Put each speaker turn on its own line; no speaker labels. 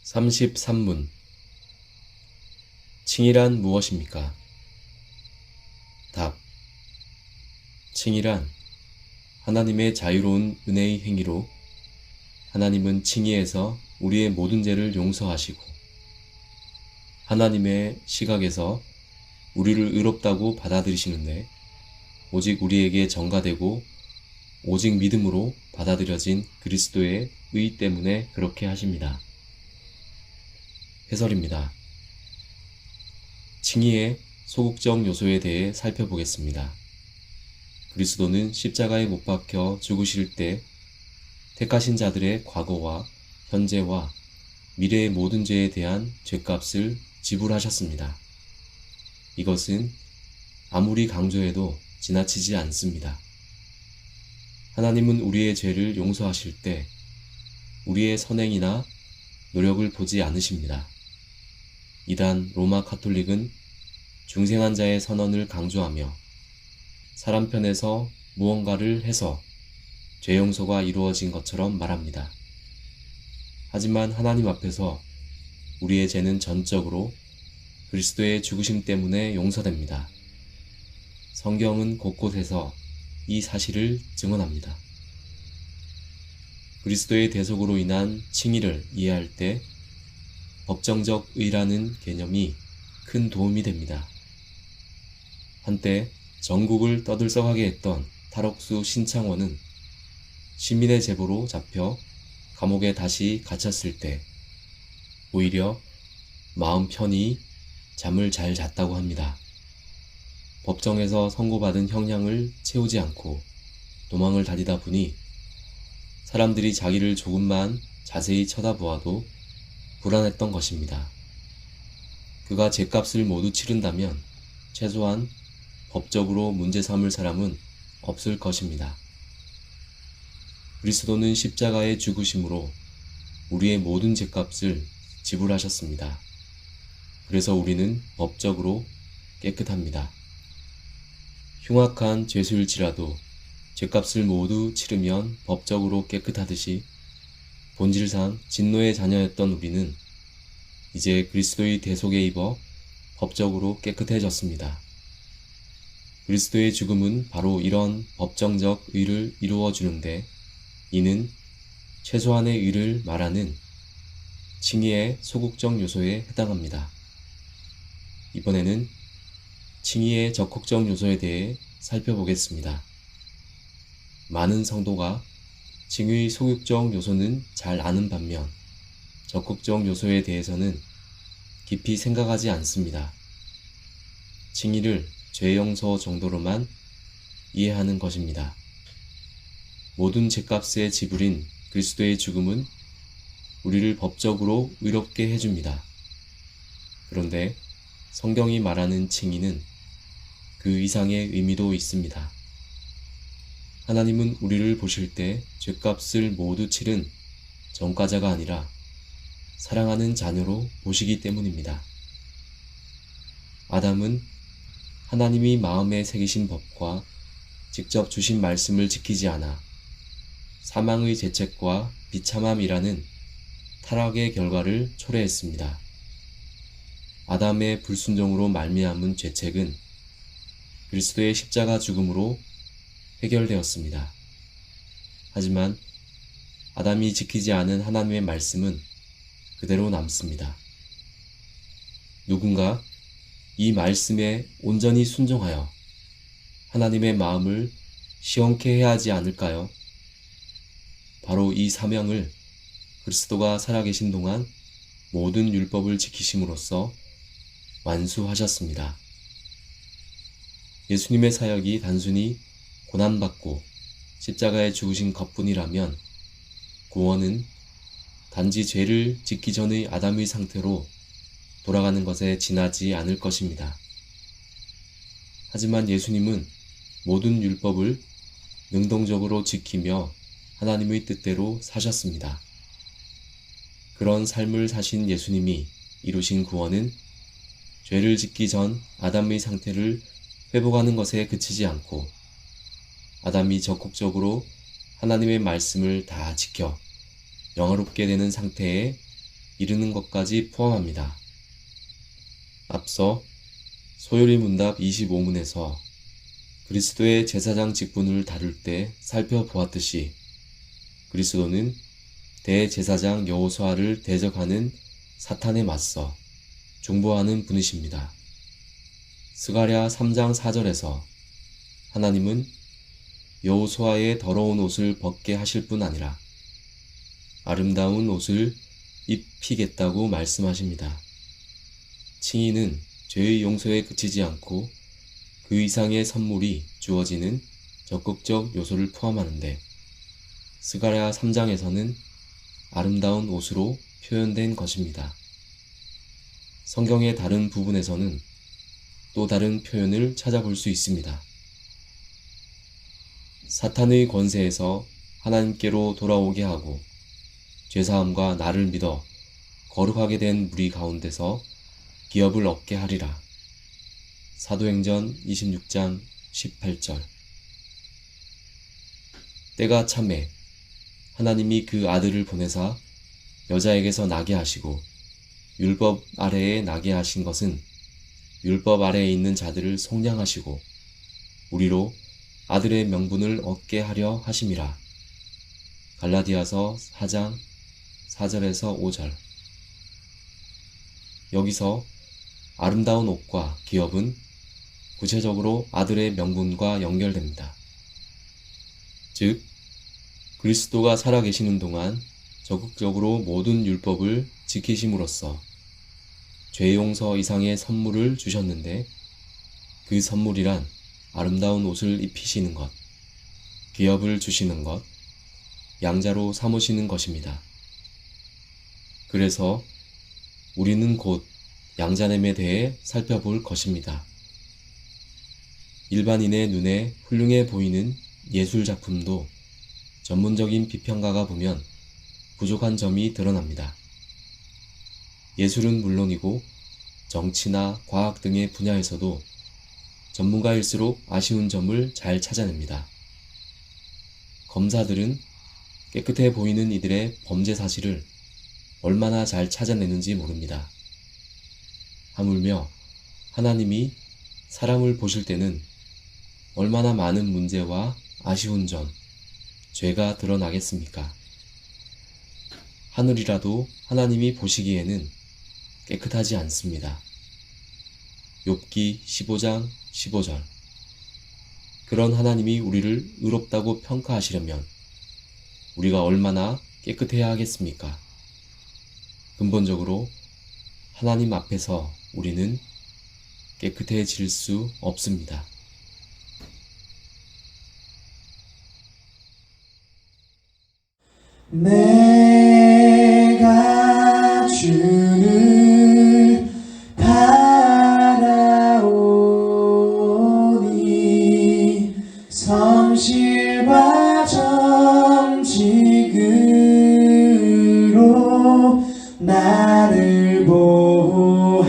33문 칭의란 무엇입니까? 답. 칭의란 하나님의 자유로운 은혜의 행위로 하나님은 칭의에서 우리의 모든 죄를 용서하시고 하나님의 시각에서 우리를 의롭다고 받아들이시는데 오직 우리에게 전가되고 오직 믿음으로 받아들여진 그리스도의 의 때문에 그렇게 하십니다. 해설입니다. 칭의의 소극적 요소에 대해 살펴보겠습니다. 그리스도는 십자가에 못 박혀 죽으실 때 택하신 자들의 과거와 현재와 미래의 모든 죄에 대한 죄값을 지불하셨습니다. 이것은 아무리 강조해도 지나치지 않습니다. 하나님은 우리의 죄를 용서하실 때 우리의 선행이나 노력을 보지 않으십니다. 이단 로마 카톨릭은 중생한 자의 선언을 강조하며 사람 편에서 무언가를 해서 죄 용서가 이루어진 것처럼 말합니다. 하지만 하나님 앞에서 우리의 죄는 전적으로 그리스도의 죽으심 때문에 용서됩니다. 성경은 곳곳에서 이 사실을 증언합니다. 그리스도의 대속으로 인한 칭의를 이해할 때 법정적 의라는 개념이 큰 도움이 됩니다. 한때 전국을 떠들썩하게 했던 탈옥수 신창원은 시민의 제보로 잡혀 감옥에 다시 갇혔을 때 오히려 마음 편히 잠을 잘 잤다고 합니다. 법정에서 선고받은 형량을 채우지 않고 도망을 다니다 보니 사람들이 자기를 조금만 자세히 쳐다보아도 불안했던 것입니다. 그가 죄값을 모두 치른다면 최소한 법적으로 문제 삼을 사람은 없을 것입니다. 그리스도는 십자가의 죽으심으로 우리의 모든 죄값을 지불하셨습니다. 그래서 우리는 법적으로 깨끗합니다. 흉악한 죄수일지라도 죄값을 모두 치르면 법적으로 깨끗하듯이 본질상 진노의 자녀였던 우리는 이제 그리스도의 대속에 입어 법적으로 깨끗해졌습니다. 그리스도의 죽음은 바로 이런 법정적 의를 이루어 주는데 이는 최소한의 의를 말하는 칭의의 소극적 요소에 해당합니다. 이번에는 칭의의 적극적 요소에 대해 살펴보겠습니다. 많은 성도가 칭의의 소극적 요소는 잘 아는 반면 적극적 요소에 대해서는 깊이 생각하지 않습니다. 칭의를 죄 용서 정도로만 이해하는 것입니다. 모든 죄값의 지불인 그리스도의 죽음은 우리를 법적으로 의롭게 해줍니다. 그런데 성경이 말하는 칭의는 그 이상의 의미도 있습니다. 하나님은 우리를 보실 때 죄값을 모두 치른 전과자가 아니라 사랑하는 자녀로 보시기 때문입니다. 아담은 하나님이 마음에 새기신 법과 직접 주신 말씀을 지키지 않아 사망의 죄책과 비참함이라는 타락의 결과를 초래했습니다. 아담의 불순종으로 말미암은 죄책은 그리스도의 십자가 죽음으로 해결되었습니다. 하지만 아담이 지키지 않은 하나님의 말씀은 그대로 남습니다. 누군가 이 말씀에 온전히 순종하여 하나님의 마음을 시원케 해야 하지 않을까요? 바로 이 사명을 그리스도가 살아계신 동안 모든 율법을 지키심으로써 완수하셨습니다. 예수님의 사역이 단순히 고난받고 십자가에 죽으신 것뿐이라면 구원은 단지 죄를 짓기 전의 아담의 상태로 돌아가는 것에 지나지 않을 것입니다. 하지만 예수님은 모든 율법을 능동적으로 지키며 하나님의 뜻대로 사셨습니다. 그런 삶을 사신 예수님이 이루신 구원은 죄를 짓기 전 아담의 상태를 회복하는 것에 그치지 않고 아담이 적극적으로 하나님의 말씀을 다 지켜 영화롭게 되는 상태에 이르는 것까지 포함합니다. 앞서 소요리 문답 25문에서 그리스도의 제사장 직분을 다룰 때 살펴보았듯이 그리스도는 대제사장 여호수아를 대적하는 사탄에 맞서 중보하는 분이십니다. 스가랴 3장 4절에서 하나님은 여호수아의 더러운 옷을 벗게 하실 뿐 아니라 아름다운 옷을 입히겠다고 말씀하십니다. 칭의는 죄의 용서에 그치지 않고 그 이상의 선물이 주어지는 적극적 요소를 포함하는데 스가랴 3장에서는 아름다운 옷으로 표현된 것입니다. 성경의 다른 부분에서는 또 다른 표현을 찾아볼 수 있습니다. 사탄의 권세에서 하나님께로 돌아오게 하고 죄사함과 나를 믿어 거룩하게 된 무리 가운데서 기업을 얻게 하리라. 사도행전 26장 18절. 때가 참에 하나님이 그 아들을 보내사 여자에게서 나게 하시고 율법 아래에 나게 하신 것은 율법 아래에 있는 자들을 속량하시고 우리로 아들의 명분을 얻게 하려 하심이라. 갈라디아서 4장 4절에서 5절. 여기서 아름다운 옷과 기업은 구체적으로 아들의 명분과 연결됩니다. 즉, 그리스도가 살아계시는 동안 적극적으로 모든 율법을 지키심으로써 죄 용서 이상의 선물을 주셨는데 그 선물이란 아름다운 옷을 입히시는 것, 기업을 주시는 것, 양자로 삼으시는 것입니다. 그래서 우리는 곧 양자냄에 대해 살펴볼 것입니다. 일반인의 눈에 훌륭해 보이는 예술 작품도 전문적인 비평가가 보면 부족한 점이 드러납니다. 예술은 물론이고 정치나 과학 등의 분야에서도 전문가일수록 아쉬운 점을 잘 찾아냅니다. 검사들은 깨끗해 보이는 이들의 범죄 사실을 얼마나 잘 찾아내는지 모릅니다. 하물며 하나님이 사람을 보실 때는 얼마나 많은 문제와 아쉬운 점, 죄가 드러나겠습니까? 하늘이라도 하나님이 보시기에는 깨끗하지 않습니다. 욥기 15장 15절. 그런 하나님이 우리를 의롭다고 평가하시려면 우리가 얼마나 깨끗해야 하겠습니까? 근본적으로 하나님 앞에서 우리는 깨끗해질 수 없습니다.
내가 주를 바라오니 성실과 정직으로 나를 보호하소서.